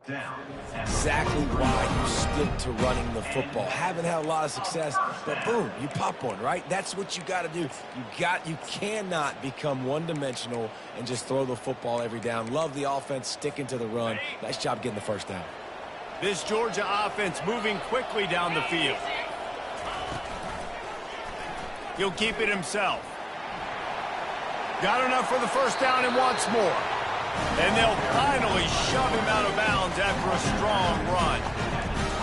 Exactly why you stick to running the football. Haven't had a lot of success, but boom, you pop one, right? That's what you got to do. You cannot become one-dimensional and just throw the football every down. Love the offense, sticking to the run. Nice job getting the first down. This Georgia offense moving quickly down the field. He'll keep it himself. Got enough for the first down and wants more. And they'll finally shove him out of bounds after a strong run.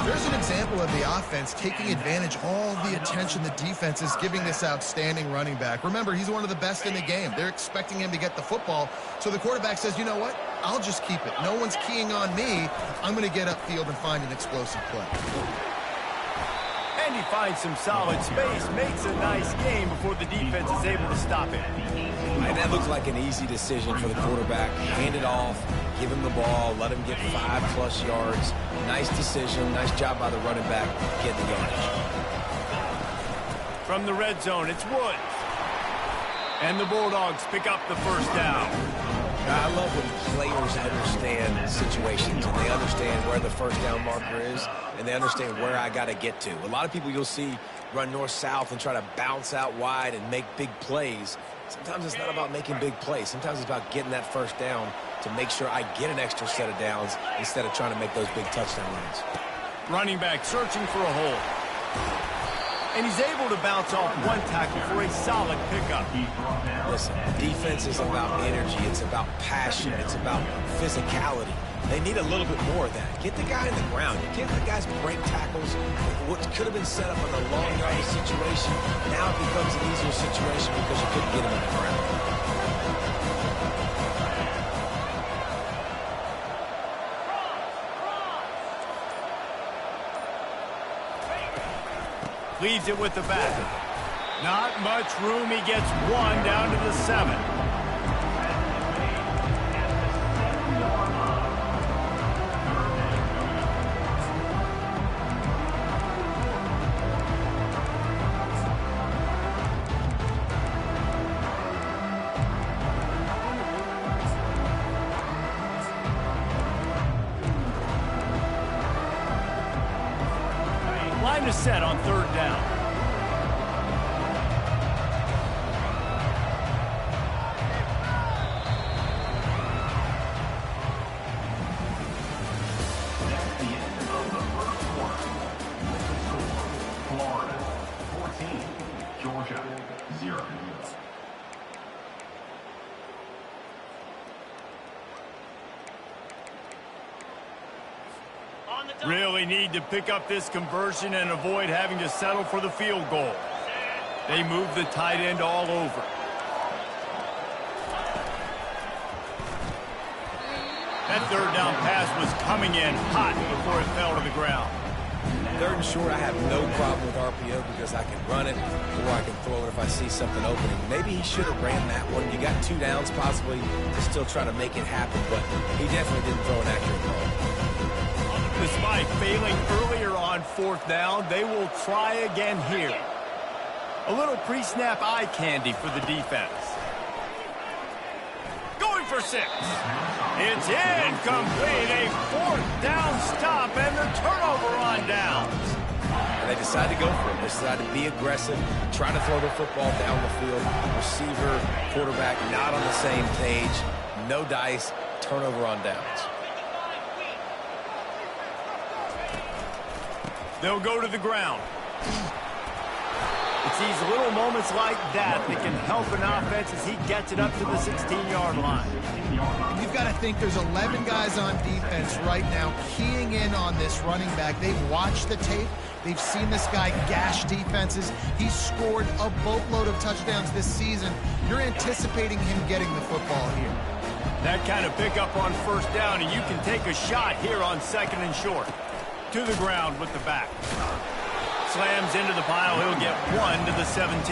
There's an example of the offense taking advantage of all the attention the defense is giving this outstanding running back. Remember, he's one of the best in the game. They're expecting him to get the football. So the quarterback says, you know what? I'll just keep it. No one's keying on me. I'm going to get upfield and find an explosive play. And he finds some solid space, makes a nice game before the defense is able to stop it. And that looks like an easy decision for the quarterback. Hand it off, give him the ball, let him get 5+ yards. Nice decision, nice job by the running back, getting the yardage. From the red zone, it's Woods. And the Bulldogs pick up the first down. I love when players understand situations and they understand where the first down marker is and they understand where I got to get to. A lot of people you'll see run north-south and try to bounce out wide and make big plays. Sometimes it's not about making big plays. Sometimes it's about getting that first down to make sure I get an extra set of downs instead of trying to make those big touchdown runs. Running back searching for a hole. And he's able to bounce off one tackle for a solid pickup. Listen, defense is about energy. It's about passion. It's about physicality. They need a little bit more of that. Get the guy in the ground. You can't let guys break tackles. What could have been set up in a long yardage situation, now it becomes an easier situation because you couldn't get him in the ground. Leaves it with the back. Not much room. He gets one down to the 7. Line is set on third down. Florida 14, Georgia 0. Really need to pick up this conversion and avoid having to settle for the field goal. They move the tight end all over. That third down pass was coming in hot before it fell to the ground. Third and short, I have no problem with RPO because I can run it or I can throw it if I see something opening. Maybe he should have ran that one. You got 2 downs possibly to still try to make it happen, but he definitely didn't throw an accurate ball. Despite failing earlier on fourth down, they will try again here. A little pre-snap eye candy for the defense. Going for 6. It's incomplete. A 4th down stop and the turnover on downs. And they decide to go for it. They decide to be aggressive, try to throw the football down the field. Receiver, quarterback not on the same page. No dice, turnover on downs. They'll go to the ground. It's these little moments like that that can help an offense as he gets it up to the 16-yard line. You've got to think there's 11 guys on defense right now keying in on this running back. They've watched the tape. They've seen this guy gash defenses. He's scored a boatload of touchdowns this season. You're anticipating him getting the football here. That kind of pickup on first down, and you can take a shot here on 2nd and short. To the ground with the back. Slams into the pile. He'll get 1 to the 17.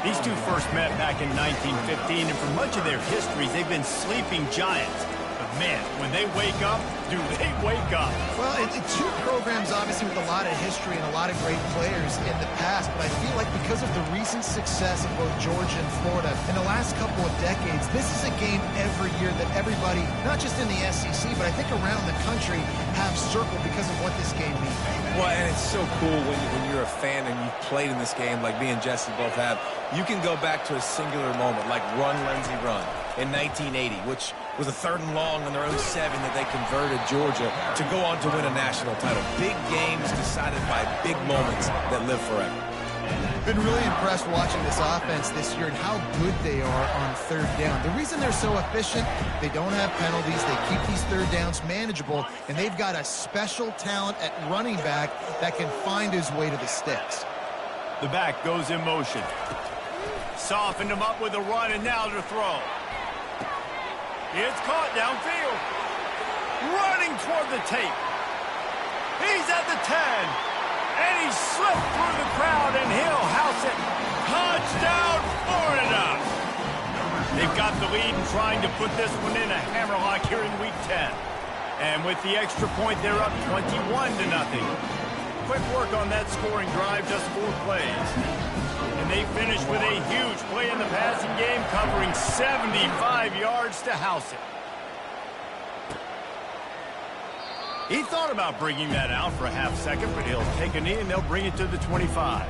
These two first met back in 1915, and for much of their histories, they've been sleeping giants. A man, when they wake up, do they wake up? Well, two programs obviously with a lot of history and a lot of great players in the past, but I feel like because of the recent success of both Georgia and Florida in the last couple of decades, this is a game every year that everybody, not just in the SEC, but I think around the country, have circled because of what this game means. Well, and it's so cool when you're a fan and you've played in this game like me and Jesse both have. You can go back to a singular moment like Run, Lindsey, Run in 1980, which was a 3rd and long on their own 7 that they converted Georgia to go on to win a national title. Big games decided by big moments that live forever. Been really impressed watching this offense this year and how good they are on 3rd down. The reason they're so efficient, they don't have penalties, they keep these 3rd downs manageable, and they've got a special talent at running back that can find his way to the sticks. The back goes in motion. Softened him up with a run, and now to throw. It's caught downfield. Running toward the tape. He's at the 10. And he slipped through the crowd, and he'll house it. Touchdown, Florida! They've got the lead and trying to put this one in a hammerlock here in Week 10. And with the extra point, they're up 21-0. Quick work on that scoring drive, just 4 plays. And they finish with a huge play in the passing game, covering 75 yards to house it. He thought about bringing that out for a half second, but he'll take a knee and they'll bring it to the 25.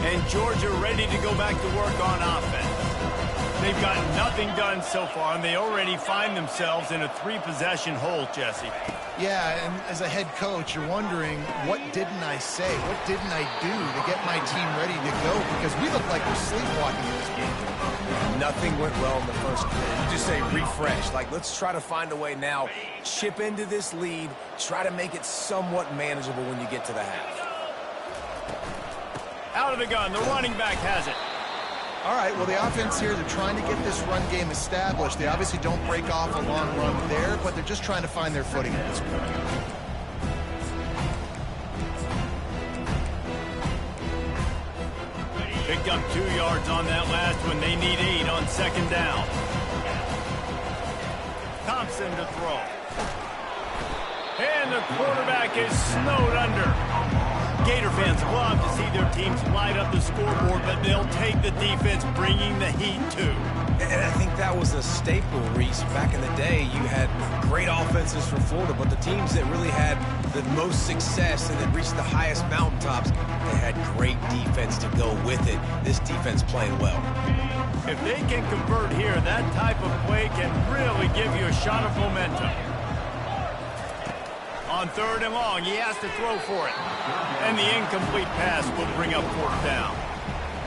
And Georgia ready to go back to work on offense. They've got nothing done so far, and they already find themselves in a 3-possession hole, Jesse. Yeah, and as a head coach, you're wondering, what didn't I say? What didn't I do to get my team ready to go? Because we look like we're sleepwalking in this game. Nothing went well in the first quarter. You just say refresh. Like, let's try to find a way now. Chip into this lead. Try to make it somewhat manageable when you get to the half. Out of the gun, the running back has it. All right, well, the offense here, they're trying to get this run game established. They obviously don't break off a long run there, but they're just trying to find their footing at this point. Picked up 2 yards on that last one. They need 8 on 2nd down. Thompson to throw. And the quarterback is snowed under. Gator fans love to see their teams light up the scoreboard, but they'll take the defense, bringing the heat too. And I think that was a staple, Reese. Back in the day, you had great offenses for Florida, but the teams that really had the most success and that reached the highest mountaintops, they had great defense to go with it. This defense playing well. If they can convert here, that type of play can really give you a shot of momentum. On 3rd and long, he has to throw for it. And the incomplete pass will bring up 4th down.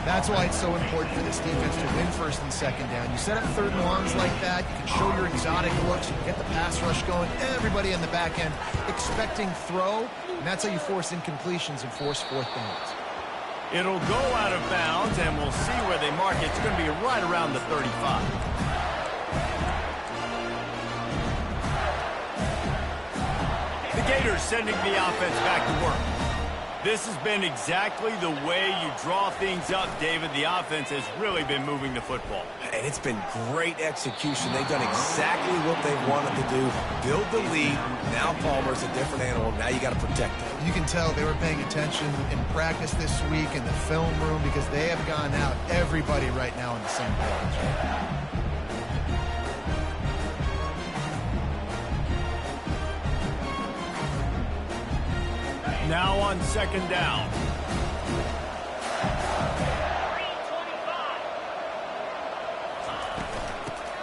That's why it's so important for this defense to win 1st and 2nd down. You set up 3rd and longs like that, you can show your exotic looks, you can get the pass rush going, everybody in the back end expecting throw, and that's how you force incompletions and force 4th downs. It'll go out of bounds, and we'll see where they mark it. It's going to be right around the 35. The Gators sending the offense back to work. This has been exactly the way you draw things up, David. The offense has really been moving the football. And it's been great execution. They've done exactly what they wanted to do. Build the lead. Now Palmer's a different animal. Now you got to protect it. You can tell they were paying attention in practice this week in the film room because they have gone out, everybody right now on the same page. Now on 2nd down.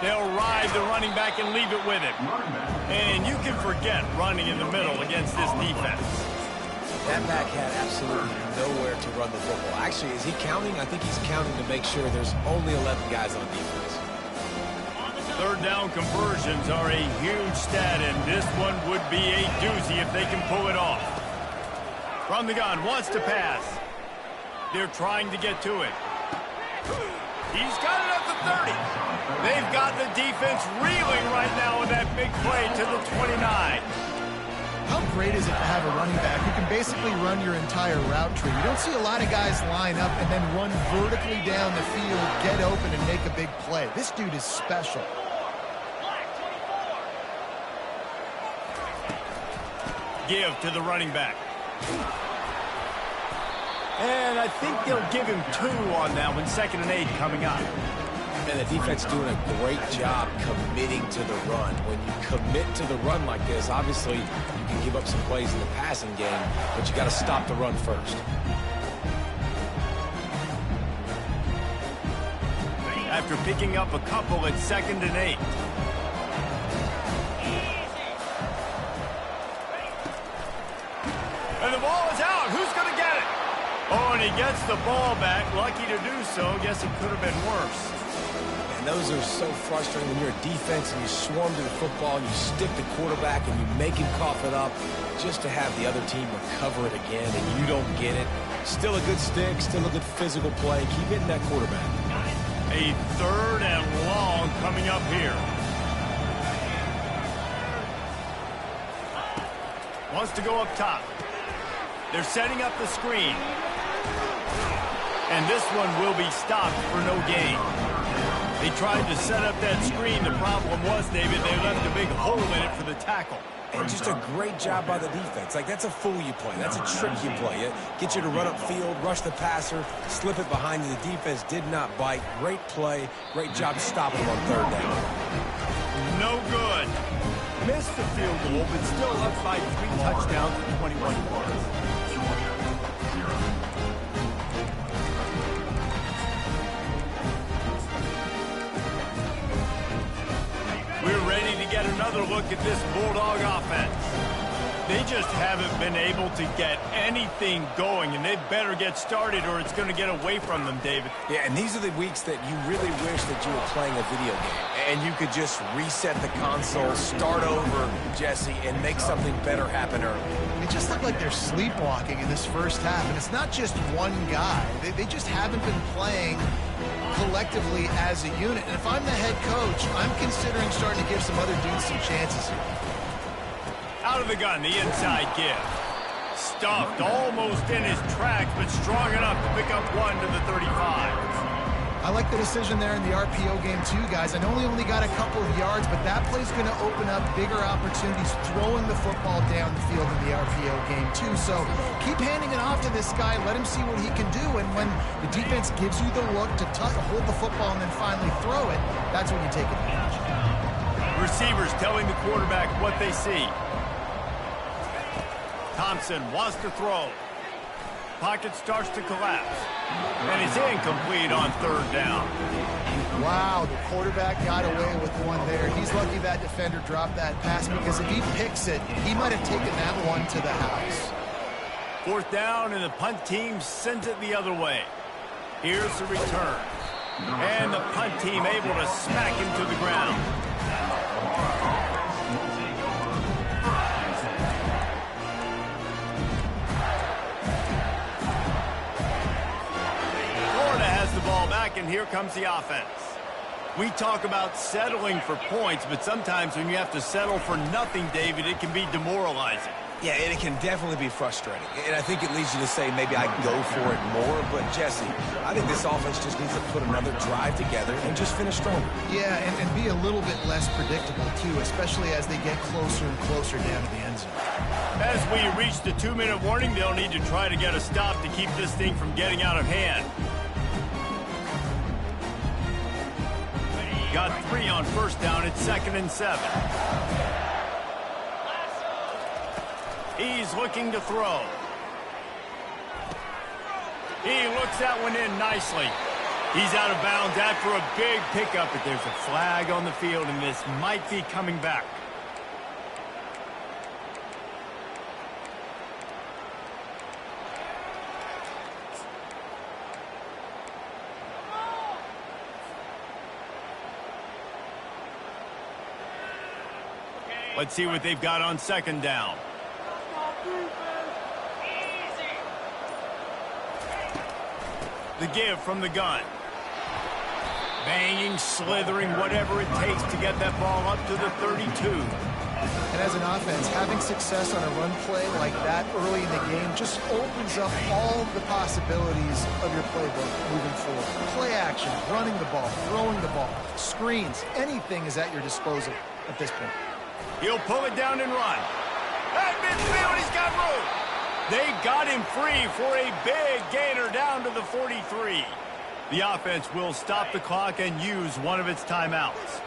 They'll ride the running back and leave it with him. And you can forget running in the middle against this defense. That back had absolutely nowhere to run the football. Actually, is he counting? I think he's counting to make sure there's only 11 guys on defense. 3rd down conversions are a huge stat, and this one would be a doozy if they can pull it off. From the gun, wants to pass. They're trying to get to it. He's got it at the 30. They've got the defense reeling right now with that big play to the 29. How great is it to have a running back who can basically run your entire route tree? You don't see a lot of guys line up and then run vertically down the field, get open, and make a big play. This dude is special. Give to the running back. And I think they'll give him 2 on that one. 2nd and 8 coming up. And the defense doing a great job committing to the run. When you commit to the run like this, obviously you can give up some plays in the passing game, but you got to stop the run first. After picking up a couple at 2nd and 8. And the ball is out. Who's going to get it? Oh, and he gets the ball back. Lucky to do so. Guess it could have been worse. And those are so frustrating when you're a defense and you swarm to the football and you stick the quarterback and you make him cough it up just to have the other team recover it again and you don't get it. Still a good stick, still a good physical play. Keep hitting that quarterback. A 3rd and long coming up here. Wants to go up top. They're setting up the screen. And this one will be stopped for no gain. They tried to set up that screen. The problem was, David, they left a big hole in it for the tackle. And just a great job by the defense. Like, that's a fool you play. That's a trick you play. It get you to run upfield, rush the passer, slip it behind you. The defense did not bite. Great play. Great job stopping them on 3rd down. No good. Missed the field goal, but still up by 3 touchdowns and 21 yards. We're ready to get another look at this Bulldog offense. They just haven't been able to get anything going, and they better get started or it's going to get away from them, David. Yeah, and these are the weeks that you really wish that you were playing a video game. And you could just reset the console, start over, Jesse, and make something better happen early. It just looked like they're sleepwalking in this first half, and it's not just one guy. They just haven't been playing collectively as a unit. And if I'm the head coach, I'm considering starting to give some other dudes some chances here. Out of the gun, the inside give. Stuffed almost in his tracks, but strong enough to pick up 1 to the 35. I like the decision there in the RPO game too, guys. I know he only got a couple of yards, but that play's going to open up bigger opportunities throwing the football down the field in the RPO game too. So keep handing it off to this guy. Let him see what he can do. And when the defense gives you the look to hold the football and then finally throw it, that's when you take advantage. Receivers telling the quarterback what they see. Thompson wants to throw. Pocket starts to collapse. And it's incomplete on 3rd down. Wow, the quarterback got away with one there. He's lucky that defender dropped that pass because if he picks it, he might have taken that one to the house. 4th down, and the punt team sends it the other way. Here's the return. And the punt team able to smack him to the ground. And here comes the offense. We talk about settling for points, but sometimes when you have to settle for nothing, David, it can be demoralizing. Yeah, and it can definitely be frustrating. And I think it leads you to say maybe I go for it more. But, Jesse, I think this offense just needs to put another drive together and just finish stronger. Yeah, and be a little bit less predictable, too, especially as they get closer and closer down to the end zone. As we reach the 2-minute warning, they'll need to try to get a stop to keep this thing from getting out of hand. Got 3 on 1st down at 2nd and 7. He's looking to throw. He looks that one in nicely. He's out of bounds after a big pickup, but there's a flag on the field, and this might be coming back. Let's see what they've got on 2nd down. The give from the gun. Banging, slithering, whatever it takes to get that ball up to the 32. And as an offense, having success on a run play like that early in the game just opens up all the possibilities of your playbook moving forward. Play action, running the ball, throwing the ball, screens, anything is at your disposal at this point. He'll pull it down and run. At midfield, he's got room. They got him free for a big gainer down to the 43. The offense will stop the clock and use one of its timeouts.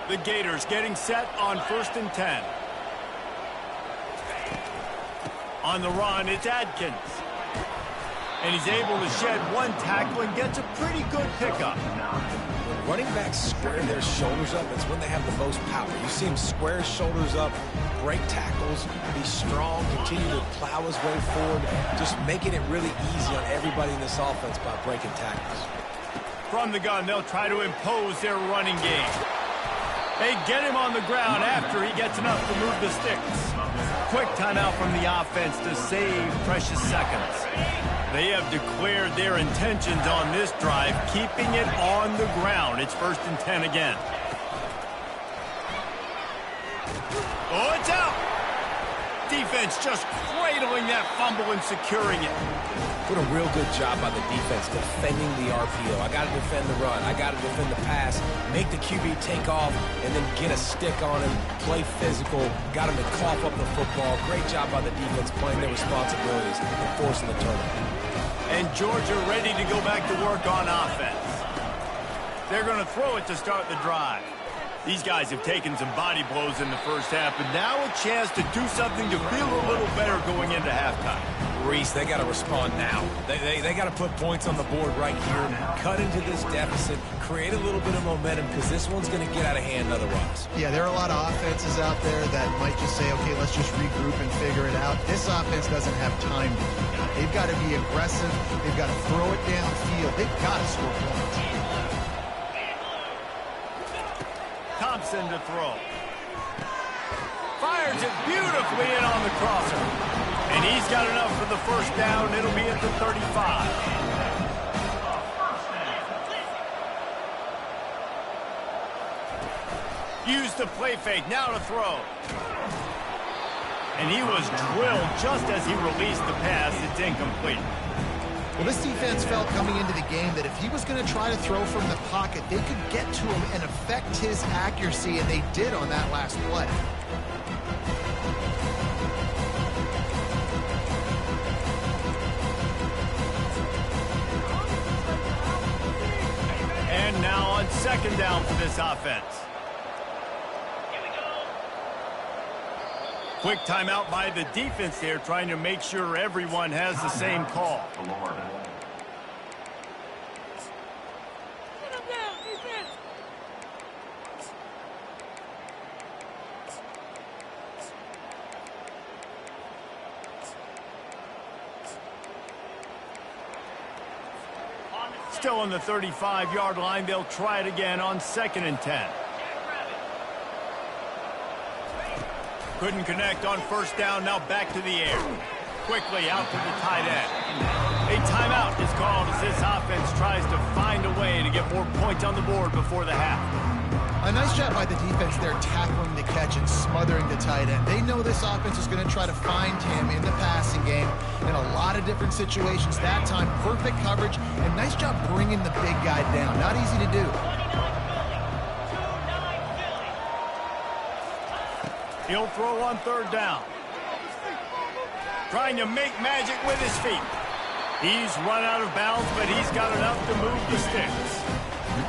The Gators getting set on 1st and 10. On the run, it's Adkins. And he's able to shed one tackle and gets a pretty good pickup. When running backs square their shoulders up, it's when they have the most power. You see him square his shoulders up, break tackles, be strong, continue to plow his way forward, just making it really easy on everybody in this offense by breaking tackles. From the gun, they'll try to impose their running game. They get him on the ground after he gets enough to move the sticks. Quick timeout from the offense to save precious seconds. They have declared their intentions on this drive, keeping it on the ground. It's 1st and 10 again. Oh, it's out! Defense just cradling that fumble and securing it. What a real good job by the defense defending the RPO. I got to defend the run. I got to defend the pass. Make the QB take off and then get a stick on him. Play physical. Got him to cough up the football. Great job by the defense playing their responsibilities and forcing the turnover. And Georgia ready to go back to work on offense. They're going to throw it to start the drive. These guys have taken some body blows in the first half, but now a chance to do something to feel a little better going into halftime. Reese, they got to respond now. They got to put points on the board right here, cut into this deficit, create a little bit of momentum because this one's going to get out of hand otherwise. Yeah, there are a lot of offenses out there that might just say, okay, let's just regroup and figure it out. This offense doesn't have time to do that. They've got to be aggressive. They've got to throw it downfield. They've got to score points. Thompson to throw. Fires it beautifully in on the crosser. And he's got enough for the first down. It'll be at the 35. Use the play fake. Now to throw. And he was drilled just as he released the pass. It's incomplete. Well, this defense felt coming into the game that if he was going to try to throw from the pocket, they could get to him and affect his accuracy, and they did on that last play. And now on 2nd down for this offense. Quick timeout by the defense there, trying to make sure everyone has the same call. Still on the 35-yard line, they'll try it again on 2nd and 10. Couldn't connect on 1st down, now back to the air. Quickly out to the tight end. A timeout is called as this offense tries to find a way to get more points on the board before the half. A nice job by the defense there tackling the catch and smothering the tight end. They know this offense is going to try to find him in the passing game in a lot of different situations. That time, perfect coverage, and nice job bringing the big guy down. Not easy to do. He'll throw on 3rd down. Trying to make magic with his feet. He's run out of bounds, but he's got enough to move the sticks.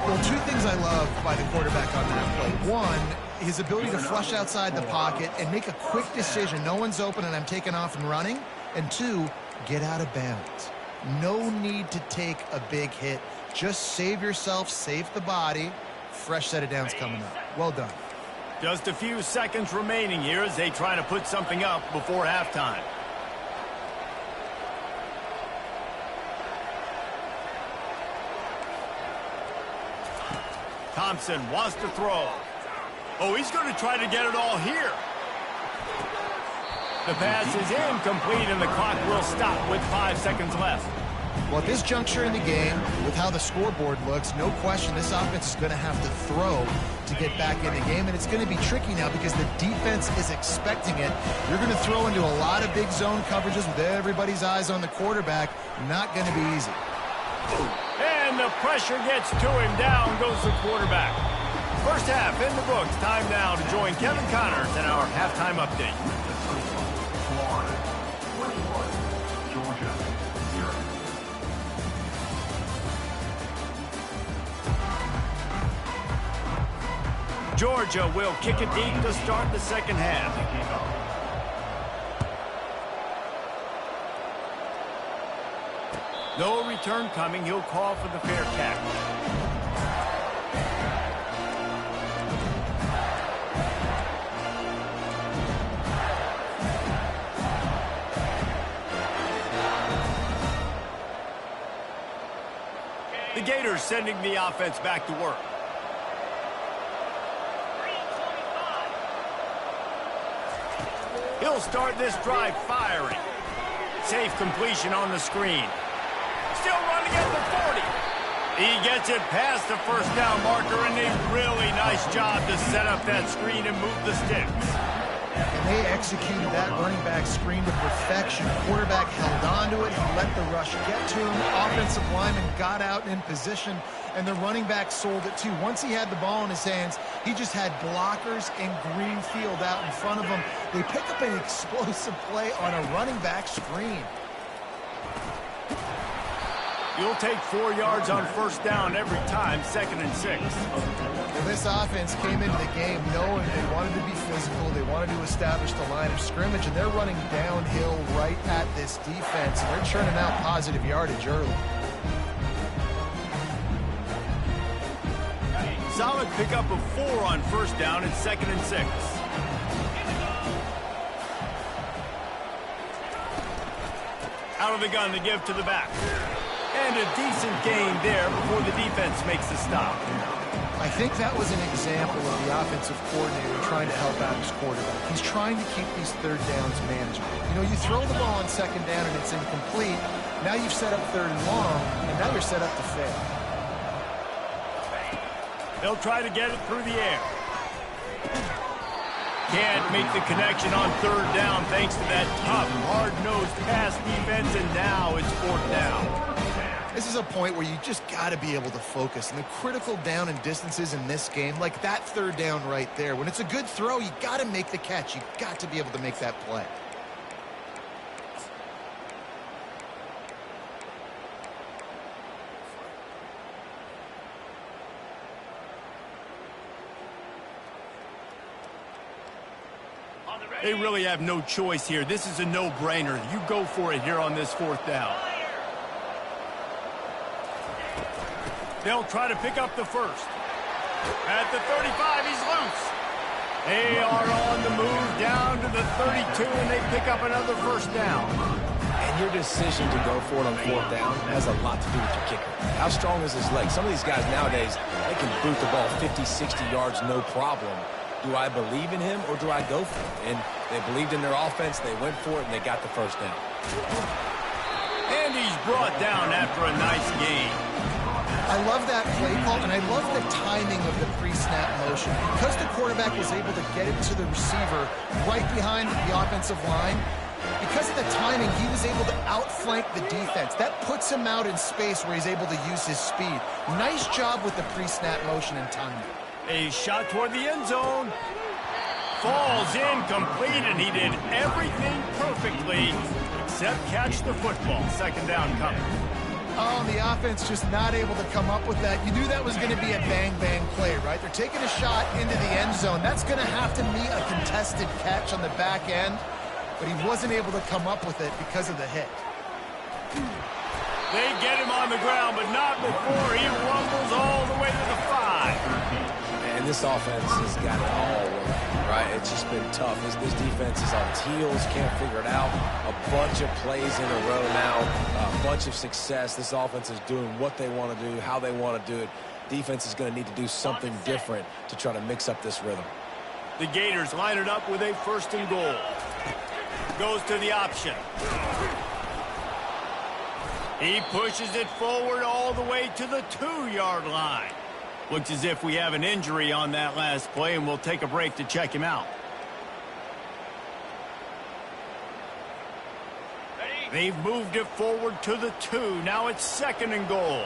Well, 2 things I love by the quarterback on that play. 1, his ability to flush outside the pocket and make a quick decision. No one's open and I'm taking off and running. And 2, get out of bounds. No need to take a big hit. Just save yourself, save the body. Fresh set of downs coming up. Well done. Just a few seconds remaining here as they try to put something up before halftime. Thompson wants to throw. Oh, he's going to try to get it all here. The pass is incomplete, and the clock will stop with 5 seconds left. Well, at this juncture in the game, with how the scoreboard looks, no question this offense is going to have to throw to get back in the game, and it's going to be tricky now because the defense is expecting it. You're going to throw into a lot of big zone coverages with everybody's eyes on the quarterback. Not going to be easy. And the pressure gets to him. Down goes the quarterback. First half in the books. Time now to join Kevin Connors in our halftime update. Florida 21, Georgia 0. Georgia will kick it deep to start the second half. No return coming. He'll call for the fair catch. The Gators sending the offense back to work. He'll start this drive firing. Safe completion on the screen. Still running at the 40. He gets it past the first down marker, and a really nice job to set up that screen and move the sticks. And they executed that running back screen to perfection. Quarterback held on to it. He let the rush get to him. Offensive lineman got out in position, and the running back sold it too. Once he had the ball in his hands, he just had blockers and green field out in front of him. They pick up an explosive play on a running back screen. You'll take 4 yards on first down every time, 2nd and 6. Well, this offense came into the game knowing they wanted to be physical. They wanted to establish the line of scrimmage, and they're running downhill right at this defense. And they're churning out positive yardage early. Solid pickup of 4 on first down and 2nd and 6. Out of the gun to give to the back. And a decent gain there before the defense makes the stop. I think that was an example of the offensive coordinator trying to help out his quarterback. He's trying to keep these third downs manageable. You know, you throw the ball on second down and it's incomplete. Now you've set up third and long, and now you're set up to fail. They'll try to get it through the air. Can't make the connection on third down thanks to that tough, hard-nosed pass defense, and now it's 4th down. This is a point where you just got to be able to focus. And the critical down and distances in this game, like that third down right there, when it's a good throw, you got to make the catch. You got to be able to make that play. They really have no choice here. This is a no-brainer. You go for it here on this 4th down. They'll try to pick up the first. At the 35, he's loose. They are on the move down to the 32, and they pick up another first down. And your decision to go for it on 4th down has a lot to do with your kicker. How strong is his leg? Some of these guys nowadays, they can boot the ball 50, 60 yards, no problem. Do I believe in him or do I go for it? And they believed in their offense, they went for it, and they got the first down. And he's brought down after a nice gain. I love that play call, and I love the timing of the pre-snap motion. Because the quarterback was able to get it to the receiver right behind the offensive line, because of the timing, he was able to outflank the defense. That puts him out in space where he's able to use his speed. Nice job with the pre-snap motion and timing. A shot toward the end zone. Falls incomplete, and he did everything perfectly except catch the football. 2nd down coming. Oh, the offense just not able to come up with that. You knew that was going to be a bang-bang play, right? They're taking a shot into the end zone. That's going to have to be a contested catch on the back end, but he wasn't able to come up with it because of the hit. They get him on the ground, but not before he rumbles all the way to the 5. And this offense has got it all working, right? It's just been tough. This defense is on its heels, can't figure it out. A bunch of plays in a row now, a bunch of success. This offense is doing what they want to do, how they want to do it. Defense is going to need to do something different to try to mix up this rhythm. The Gators line it up with a 1st and goal. Goes to the option. He pushes it forward all the way to the 2-yard line. Looks as if we have an injury on that last play, and we'll take a break to check him out. They've moved it forward to the 2. Now it's 2nd and goal.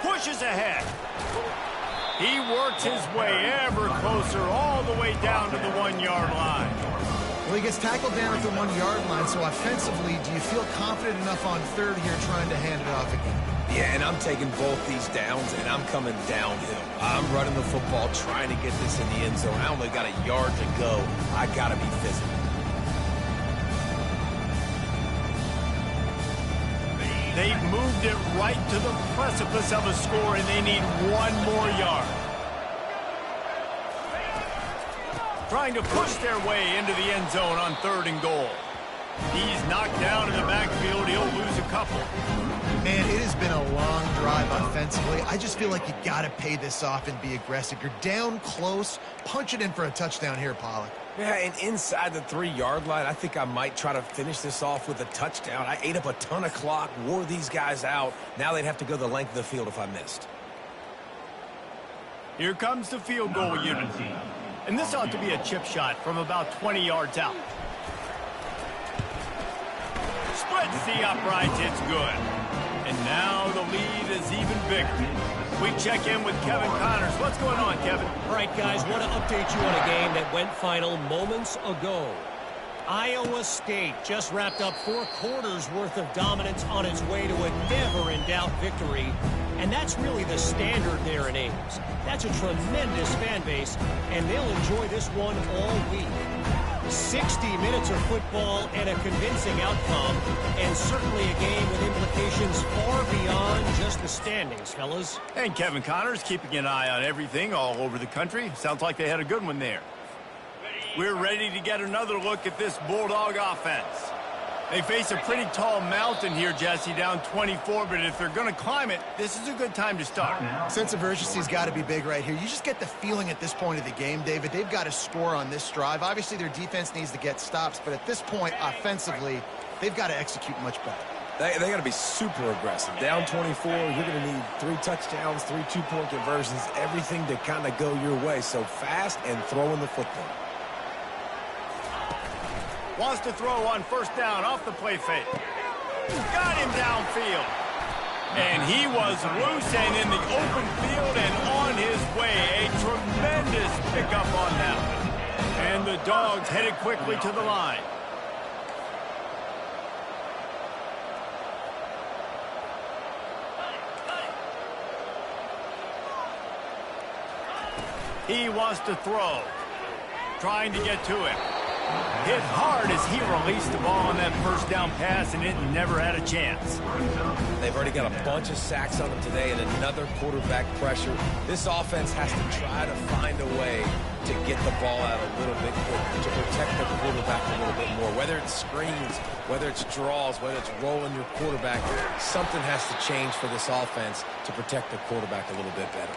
Pushes ahead. He works his way ever closer all the way down to the 1-yard line. Well, he gets tackled down at the 1-yard line, so offensively, do you feel confident enough on 3rd here trying to hand it off again? Yeah, and I'm taking both these downs, and I'm coming downhill. I'm running the football, trying to get this in the end zone. I only got a yard to go. I got to be physical. They've moved it right to the precipice of a score, and they need 1 more yard. Trying to push their way into the end zone on 3rd and goal. He's knocked down in the backfield. He'll lose a couple. Man, it has been a long drive offensively. I just feel like you got to pay this off and be aggressive. You're down close. Punch it in for a touchdown here, Pollack. Yeah, and inside the 3-yard line, I think I might try to finish this off with a touchdown. I ate up a ton of clock, wore these guys out. Now they'd have to go the length of the field if I missed. Here comes the field goal unit. And this ought to be a chip shot from about 20 yards out. Splits the uprights, it's good. And now the lead is even bigger. We check in with Kevin Connors. What's going on, Kevin? All right, guys, want to update you on a game that went final moments ago. Iowa State just wrapped up 4 quarters worth of dominance on its way to a never-in-doubt victory. And that's really the standard there in Ames. That's a tremendous fan base, and they'll enjoy this one all week. 60 minutes of football and a convincing outcome, and certainly a game with implications far beyond just the standings, fellas. And Kevin Connors keeping an eye on everything all over the country. Sounds like they had a good one there. We're ready to get another look at this Bulldog offense. They face a pretty tall mountain here, Jesse, down 24, but if they're going to climb it, this is a good time to start. Sense of urgency's got to be big right here. You just get the feeling at this point of the game, David, they've got to score on this drive. Obviously, their defense needs to get stops, but at this point, offensively, they've got to execute much better. They got to be super aggressive. Down 24, you're going to need 3 touchdowns, 3 two-point conversions, everything to kind of go your way. So fast and throwing the football. Wants to throw on 1st down off the play fake. Got him downfield. And he was loose and in the open field and on his way. A tremendous pickup on that one. And the Dogs headed quickly to the line. He wants to throw. Trying to get to it. Hit hard as he released the ball on that 1st down pass, and it never had a chance. They've already got a bunch of sacks on them today and another quarterback pressure. This offense has to try to find a way to get the ball out a little bit quicker, to protect the quarterback a little bit more. Whether it's screens, whether it's draws, whether it's rolling your quarterback, something has to change for this offense to protect the quarterback a little bit better.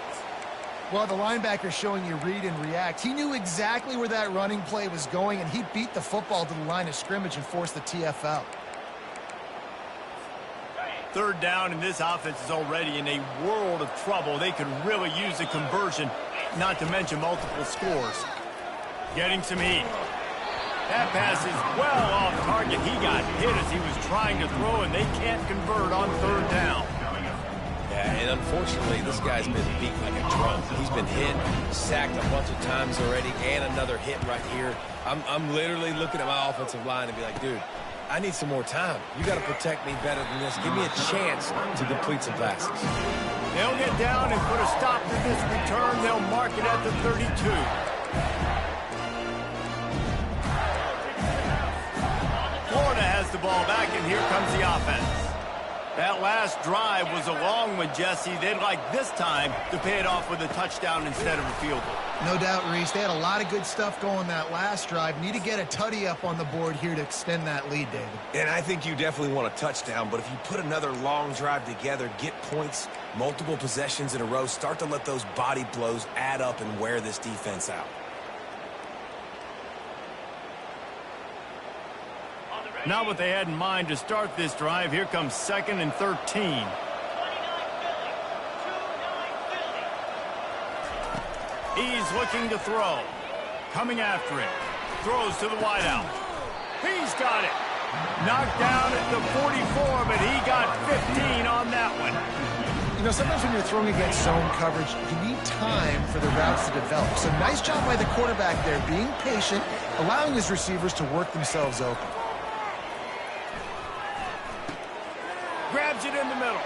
Well, the linebacker's showing you read and react. He knew exactly where that running play was going, and he beat the football to the line of scrimmage and forced the TFL. 3rd down, and this offense is already in a world of trouble. They could really use a conversion, not to mention multiple scores. Getting some heat. That pass is well off target. He got hit as he was trying to throw, and they can't convert on 3rd down. Yeah, and unfortunately, this guy's been beat like a drum. He's been hit, sacked a bunch of times already, and another hit right here. I'm literally looking at my offensive line and be like, dude, I need some more time. You got to protect me better than this. Give me a chance to complete some passes. They'll get down and put a stop to this return. They'll mark it at the 32. Florida has the ball back, and here comes the offense. That last drive was a long one, Jesse. They'd like this time to pay it off with a touchdown instead of a field goal. No doubt, Reese. They had a lot of good stuff going that last drive. Need to get a tutty up on the board here to extend that lead, David. And I think you definitely want a touchdown, but if you put another long drive together, get points, multiple possessions in a row, start to let those body blows add up and wear this defense out. Not what they had in mind to start this drive. Here comes 2nd and 13. He's looking to throw. Coming after him. Throws to the wideout. He's got it. Knocked down at the 44, but he got 15 on that one. You know, sometimes when you're throwing against zone coverage, you need time for the routes to develop. So nice job by the quarterback there, being patient, allowing his receivers to work themselves open. Grabs it in the middle.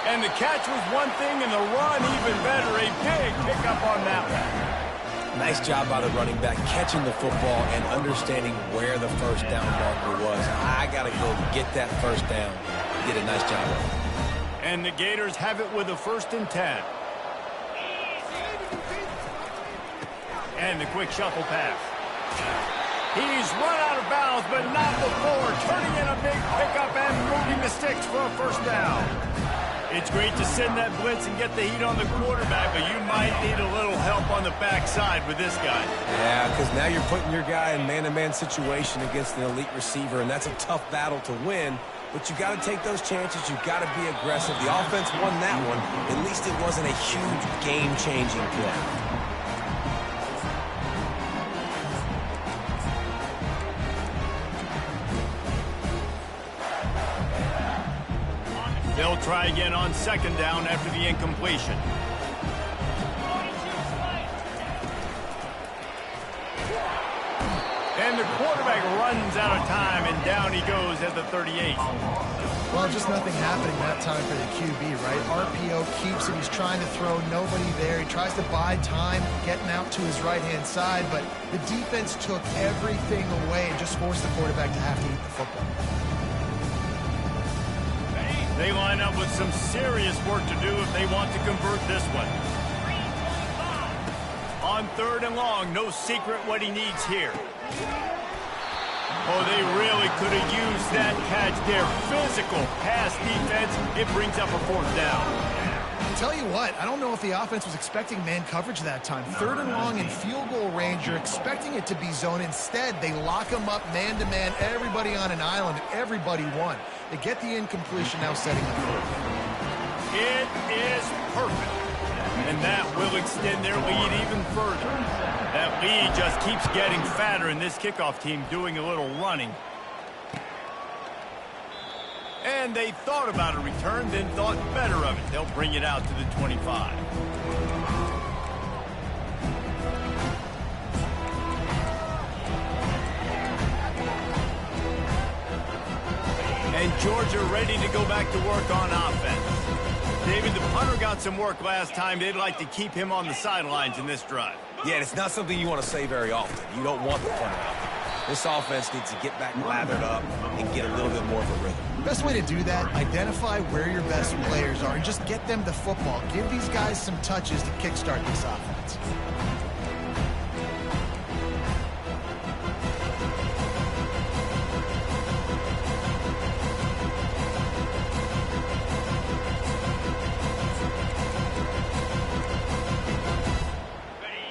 And the catch was one thing, and the run even better. A big pickup on that one. Nice job by the running back, catching the football and understanding where the first down marker was. I got to go get that first down. Did a nice job of it. And the Gators have it with a 1st and 10. And the quick shuffle pass. He's run out of bounds, but not before turning in a big pickup and moving the sticks for a 1st down. It's great to send that blitz and get the heat on the quarterback, but you might need a little help on the backside with this guy. Yeah, because now you're putting your guy in man-to-man situation against an elite receiver, and that's a tough battle to win. But you got to take those chances. You've got to be aggressive. The offense won that one. At least it wasn't a huge game-changing play. They'll try again on 2nd down after the incompletion. And the quarterback runs out of time, and down he goes at the 38. Well, just nothing happening that time for the QB, right? RPO keeps it. He's trying to throw. Nobody there. He tries to buy time getting out to his right-hand side, but the defense took everything away and just forced the quarterback to have to eat the football. They line up with some serious work to do if they want to convert this one. On 3rd and long, no secret what he needs here. Oh, they really could have used that catch there. Physical pass defense. It brings up a 4th down. Tell you what, I don't know if the offense was expecting man coverage that time. 3rd and long in field goal range, you're expecting it to be zone. Instead, they lock them up man-to-man, everybody on an island, and everybody won. They get the incompletion, now setting up 4th. It is perfect. And that will extend their lead even further. That lead just keeps getting fatter, and this kickoff team doing a little running. And they thought about a return, then thought better of it. They'll bring it out to the 25. And Georgia ready to go back to work on offense. David, the punter got some work last time. They'd like to keep him on the sidelines in this drive. Yeah, it's not something you want to say very often. You don't want the punter out there. This offense needs to get back lathered up and get a little bit more of a rhythm. Best way to do that, identify where your best players are and just get them the football. Give these guys some touches to kickstart this offense.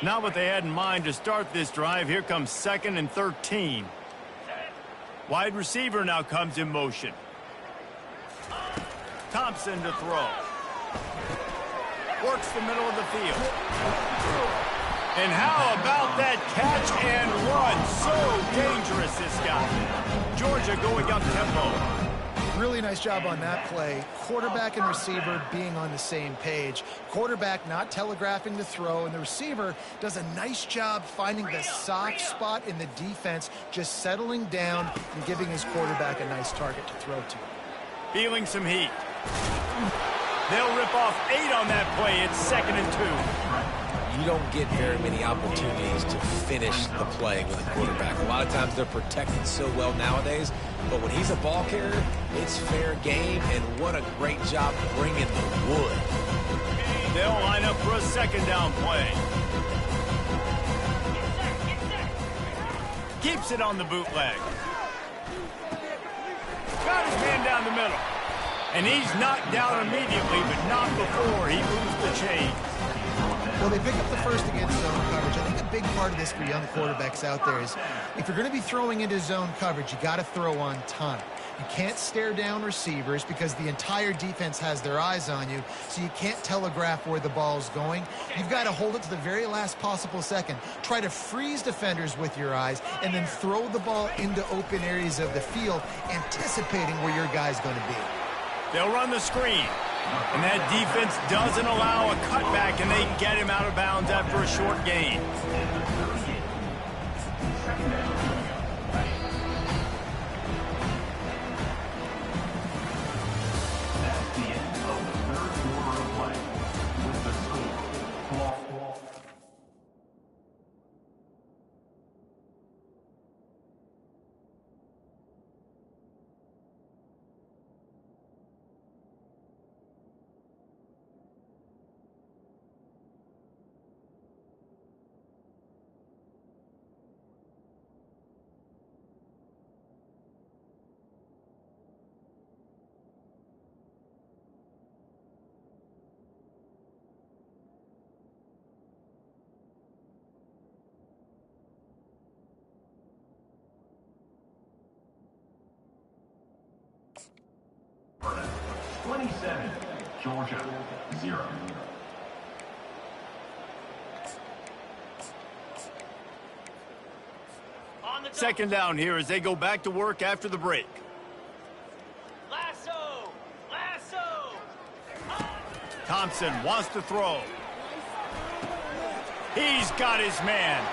Not what they had in mind to start this drive. Here comes 2nd and 13. Wide receiver now comes in motion. Thompson to throw. Works the middle of the field. And how about that catch and run? So dangerous, this guy. Georgia going up tempo. Really nice job on that play. Quarterback and receiver being on the same page. Quarterback not telegraphing the throw, and the receiver does a nice job finding the soft spot in the defense, just settling down and giving his quarterback a nice target to throw to. Feeling some heat. They'll rip off 8 on that play. It's 2nd and 2. You don't get very many opportunities to finish the play with a quarterback. A lot of times they're protected so well nowadays, but when he's a ball carrier, it's fair game, and what a great job bringing the wood. They'll line up for a 2nd down play. Keeps it on the bootleg. Got his man down the middle. And he's knocked down immediately, but not before he moves the chain. Well, they pick up the first against zone coverage. I think a big part of this for young quarterbacks out there is if you're going to be throwing into zone coverage, you got to throw on time. You can't stare down receivers because the entire defense has their eyes on you, so you can't telegraph where the ball's going. You've got to hold it to the very last possible second. Try to freeze defenders with your eyes and then throw the ball into open areas of the field, anticipating where your guy's going to be. They'll run the screen. And that defense doesn't allow a cutback, and they get him out of bounds after a short gain. That's the end of the third quarter of play. With the score, 12. Purdue, 27, Georgia, 0. Second down here as they go back to work after the break. Lasso! Lasso! Thompson wants to throw. He's got his man.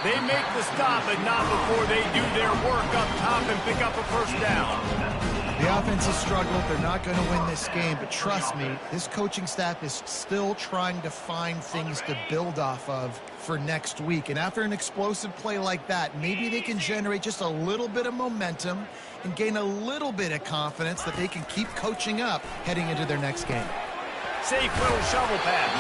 They make the stop, but not before they do their work up top and pick up a first down. The offense has struggled. They're not going to win this game, but trust me, this coaching staff is still trying to find things to build off of for next week. And after an explosive play like that, maybe they can generate just a little bit of momentum and gain a little bit of confidence that they can keep coaching up heading into their next game. Safe little shovel pass.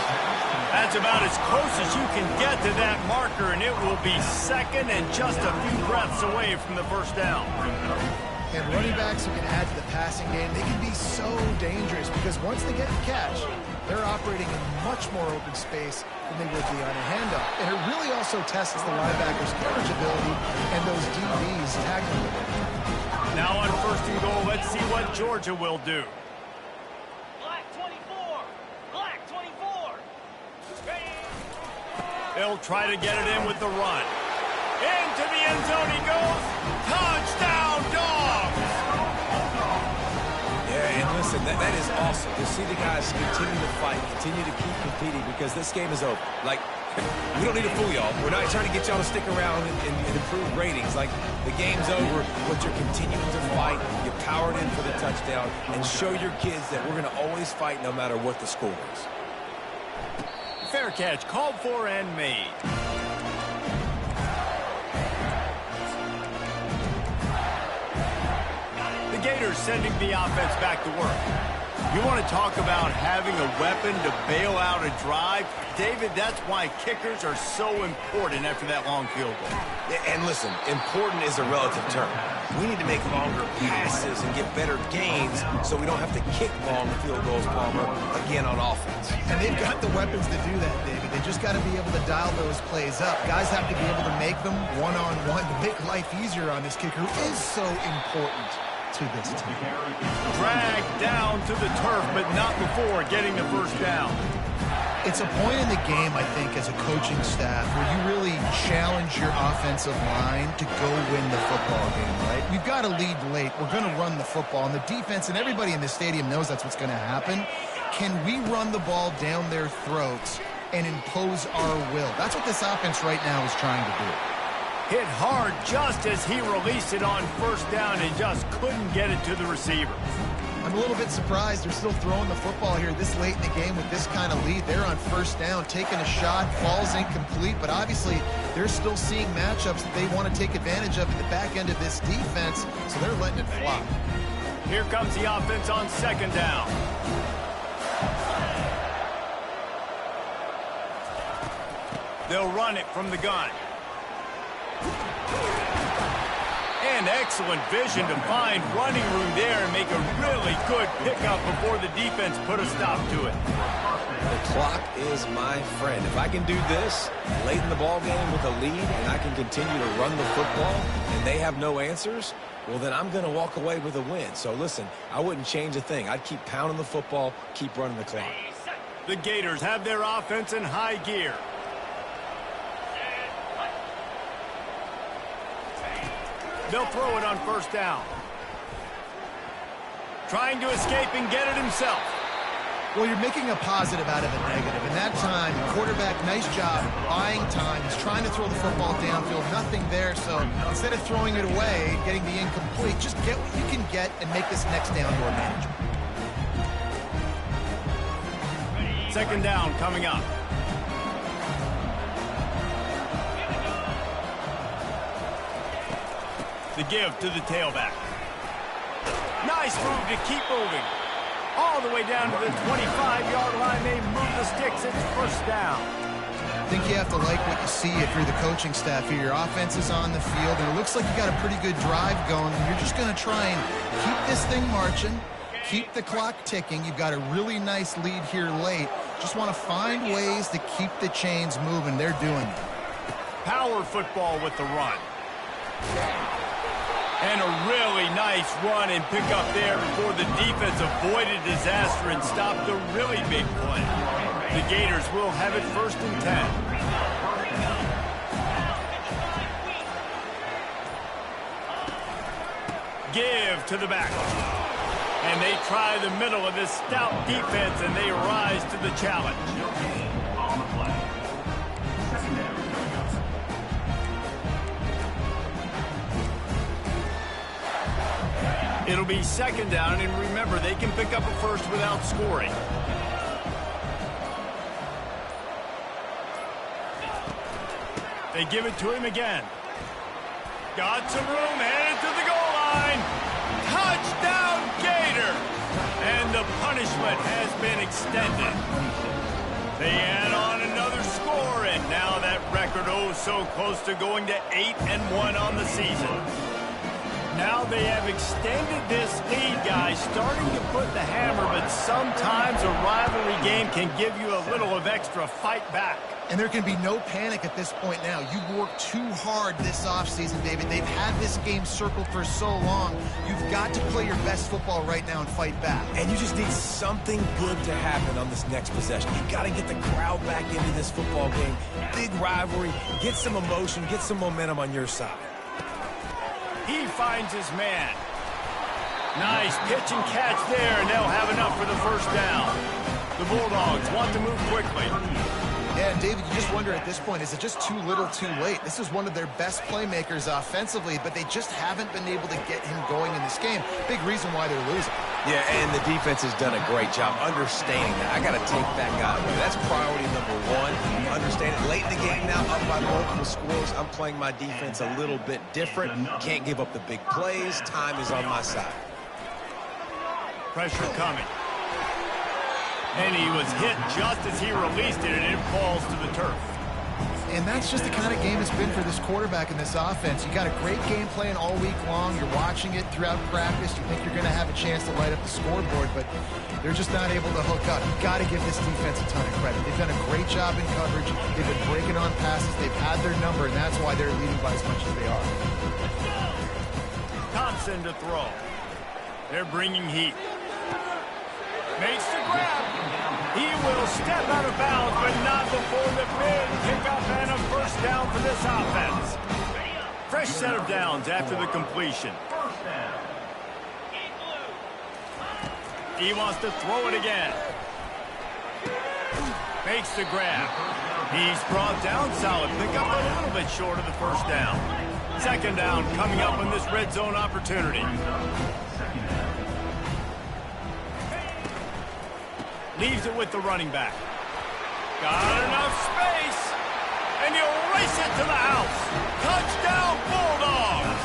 That's about as close as you can get to that marker, and it will be second and just a few breaths away from the first down. And running backs who can add to the passing game, they can be so dangerous because once they get the catch, they're operating in much more open space than they would be on a handoff. And it really also tests the linebackers' coverage ability and those DBs tackling with it. Now on first and goal, let's see what Georgia will do. Black 24! Black 24! They'll try to get it in with the run. Into the end zone he goes. Touchdown, Dogs! Yeah, and listen, that is awesome to see the guys continue to fight, continue to keep competing because this game is over. Like, we don't need to fool y'all. We're not trying to get y'all to stick around and improve ratings. Like, the game's over, but you're continuing to fight. You powered in for the touchdown and show your kids that we're going to always fight no matter what the score is. Fair catch, called for and made. The Gators sending the offense back to work. You want to talk about having a weapon to bail out a drive? David, that's why kickers are so important after that long field goal. And listen, important is a relative term. We need to make longer passes and get better gains so we don't have to kick long field goals, Palmer, again on offense. And they've got the weapons to do that, David. They just got to be able to dial those plays up. Guys have to be able to make them one-on-one to make life easier on this kicker who is so important to this team. Dragged down to the turf, but not before getting the first down. It's a point in the game, I think, as a coaching staff where you really challenge your offensive line to go win the football game, right? We've got to lead late. We're going to run the football. And the defense and everybody in the stadium knows that's what's going to happen. Can we run the ball down their throats and impose our will? That's what this offense right now is trying to do. Hit hard just as he released it on first down and just couldn't get it to the receiver. I'm a little bit surprised they're still throwing the football here this late in the game with this kind of lead. They're on first down, taking a shot, falls incomplete, but obviously they're still seeing matchups that they want to take advantage of in the back end of this defense, so they're letting it fly. Here comes the offense on second down. They'll run it from the gun. And excellent vision to find running room there and make a really good pickup before the defense put a stop to it. The clock is my friend. If I can do this late in the ball game with a lead and I can continue to run the football and they have no answers, well, then I'm going to walk away with a win. So, listen, I wouldn't change a thing. I'd keep pounding the football, keep running the clock. The Gators have their offense in high gear. They'll throw it on first down. Trying to escape and get it himself. Well, you're making a positive out of a negative. And that time, quarterback, nice job buying time. He's trying to throw the football downfield. Nothing there. So instead of throwing it away, getting the incomplete, just get what you can get and make this next down more manageable. Second down coming up. The give to the tailback. Nice move to keep moving. All the way down to the 25-yard line. They move the sticks. It's first down. I think you have to like what you see if you're the coaching staff here. Your offense is on the field, and it looks like you got a pretty good drive going. And you're just going to try and keep this thing marching, keep the clock ticking. You've got a really nice lead here late. Just want to find ways to keep the chains moving. They're doing it. Power football with the run. And a really nice run and pick up there before the defense avoided disaster and stopped the really big play. The Gators will have it 1st and 10. Give to the back. And they try the middle of this stout defense, and they rise to the challenge. On the play. Second down. It'll be second down, and remember, they can pick up a first without scoring. They give it to him again. Got some room, headed to the goal line. Touchdown, Gator! And the punishment has been extended. They add on another score, and now that record so close to going to 8-1 on the season. Now they have extended this lead, guys, starting to put the hammer, but sometimes a rivalry game can give you a little of extra fight back. And there can be no panic at this point now. You've worked too hard this offseason, David. They've had this game circled for so long. You've got to play your best football right now and fight back. And you just need something good to happen on this next possession. You got to get the crowd back into this football game. Big rivalry. Get some emotion. Get some momentum on your side. He finds his man. Nice pitch and catch there, and they'll have enough for the first down. The Bulldogs want to move quickly. Yeah, and David, you just wonder at this point, is it just too little too late? This is one of their best playmakers offensively, but they just haven't been able to get him going in this game. Big reason why they're losing. Yeah, and the defense has done a great job understanding that. I got to take that guy away. That's priority number one. Understand it. Late in the game now, up by multiple scores. I'm playing my defense a little bit different. Can't give up the big plays. Time is on my side. Pressure coming. And he was hit just as he released it, and it falls to the turf. And that's just the kind of game it's been for this quarterback in this offense. You got a great game plan all week long. You're watching it throughout practice. You think you're going to have a chance to light up the scoreboard, but they're just not able to hook up. You've got to give this defense a ton of credit. They've done a great job in coverage. They've been breaking on passes. They've had their number, and that's why they're leading by as much as they are. Thompson to throw. They're bringing heat. Makes the grab. He will step out of bounds, but not before the big pickup and a first down for this offense. Fresh set of downs after the completion. He wants to throw it again. Makes the grab. He's brought down, solid pickup, a little bit short of the first down. Second down coming up on this red zone opportunity. Leaves it with the running back. Got enough space. And he'll race it to the house. Touchdown, Bulldogs.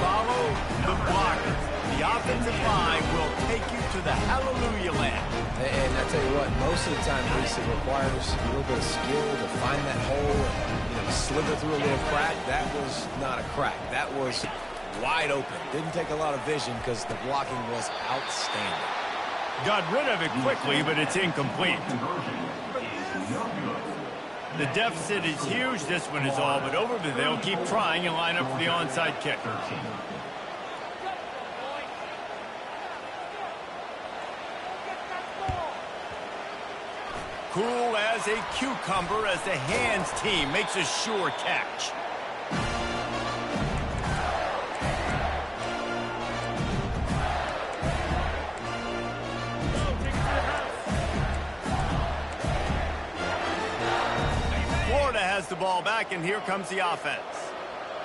Follow the blocker. the offensive line will take you to the hallelujah land. And I tell you what, most of the time, Reese, it requires a little bit of skill to find that hole and slither through a little crack. That was not a crack. That was wide open. Didn't take a lot of vision because the blocking was outstanding. Got rid of it quickly, but it's incomplete. The deficit is huge. This one is all but over, but they'll keep trying and line up for the onside kick. Cool as a cucumber as the hands team makes a sure catch. Has the ball back, and here comes the offense.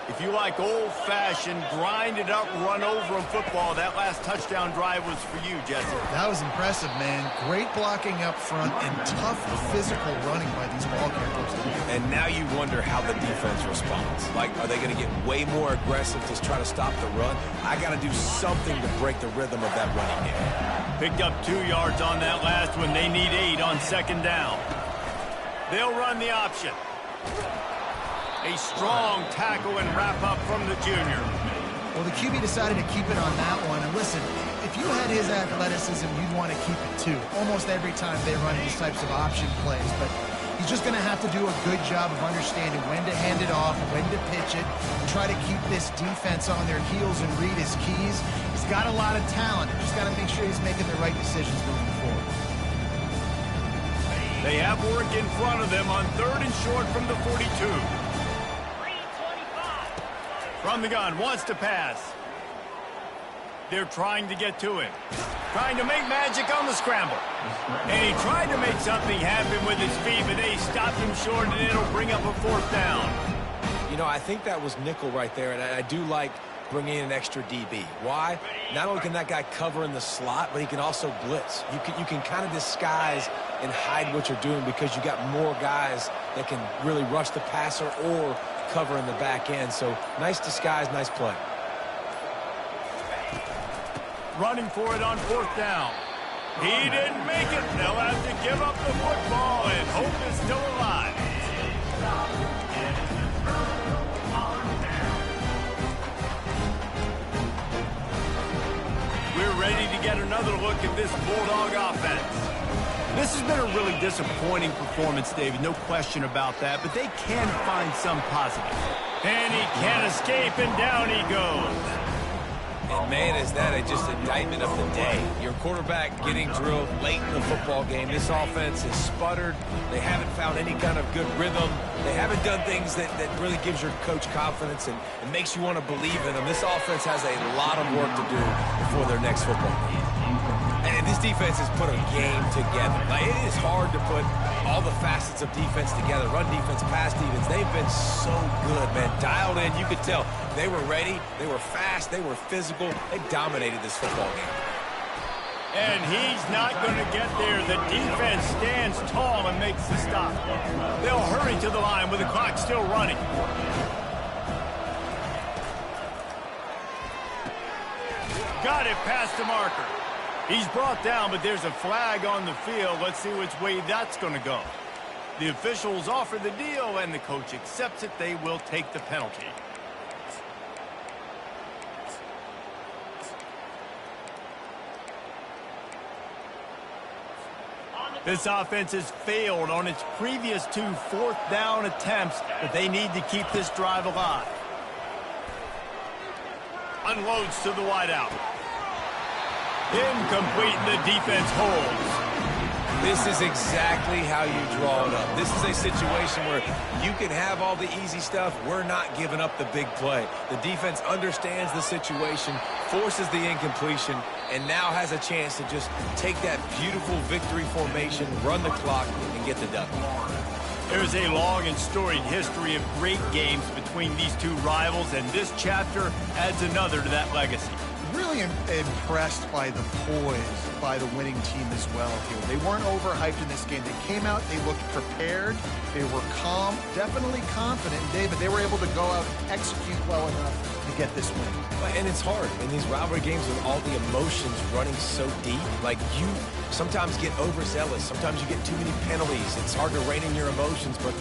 If you like old-fashioned, grind-it-up, run-over-'em football, that last touchdown drive was for you, Jesse. That was impressive, man. Great blocking up front and tough physical running by these ball carriers. And now you wonder how the defense responds. Like, are they going to get way more aggressive to try to stop the run? I got to do something to break the rhythm of that running game. Picked up 2 yards on that last one. They need 8 on second down. They'll run the option. A strong tackle and wrap-up from the junior. Well, the QB decided to keep it on that one. And listen, if you had his athleticism, you'd want to keep it too. Almost every time they run these types of option plays. But he's just going to have to do a good job of understanding when to hand it off, when to pitch it, and try to keep this defense on their heels and read his keys. He's got a lot of talent. Just got to make sure he's making the right decisions moving forward. They have work in front of them on 3rd and short from the 42. From the gun, wants to pass. They're trying to get to him. Trying to make magic on the scramble. And he tried to make something happen with his feet, but they stopped him short, and it'll bring up a 4th down. You know, I think that was nickel right there, and I do like bringing in an extra DB. Why? Not only can that guy cover in the slot, but he can also blitz. You can kind of disguise and hide what you're doing because you got more guys that can really rush the passer or cover in the back end. So nice disguise, nice play. Running for it on 4th down. He didn't make it. They'll have to give up the football, and hope is still alive. We're ready to get another look at this Bulldog offense. This has been a really disappointing performance, David, no question about that, but they can find some positive. And he can't escape, and down he goes. And man, is that just an indictment of the day. Your quarterback getting drilled late in the football game. This offense has sputtered. They haven't found any kind of good rhythm. They haven't done things that really gives your coach confidence and makes you want to believe in them. This offense has a lot of work to do before their next football game. And this defense has put a game together. Like, it is hard to put all the facets of defense together. Run defense, pass defense. They've been so good, man. Dialed in. You could tell they were ready. They were fast. They were physical. They dominated this football game. And he's not going to get there. The defense stands tall and makes the stop. They'll hurry to the line with the clock still running. Got it past the marker. He's brought down, but there's a flag on the field. Let's see which way that's going to go. The officials offer the deal, and the coach accepts it. They will take the penalty. This offense has failed on its previous 2 4th down attempts, but they need to keep this drive alive. Unloads to the wideout. Incomplete, the defense holds. This is exactly how you draw it up. This is a situation where you can have all the easy stuff. We're not giving up the big play. The defense understands the situation, forces the incompletion, and now has a chance to just take that beautiful victory formation, run the clock, and get the W. There's a long and storied history of great games between these two rivals, and this chapter adds another to that legacy. really impressed by the poise by the winning team as well here. They weren't overhyped in this game. They came out, they looked prepared, they were calm, definitely confident. And David, they were able to go out and execute well enough to get this win. And it's hard in these rivalry games with all the emotions running so deep. Like, you sometimes get overzealous. Sometimes you get too many penalties. It's hard to rein in your emotions, but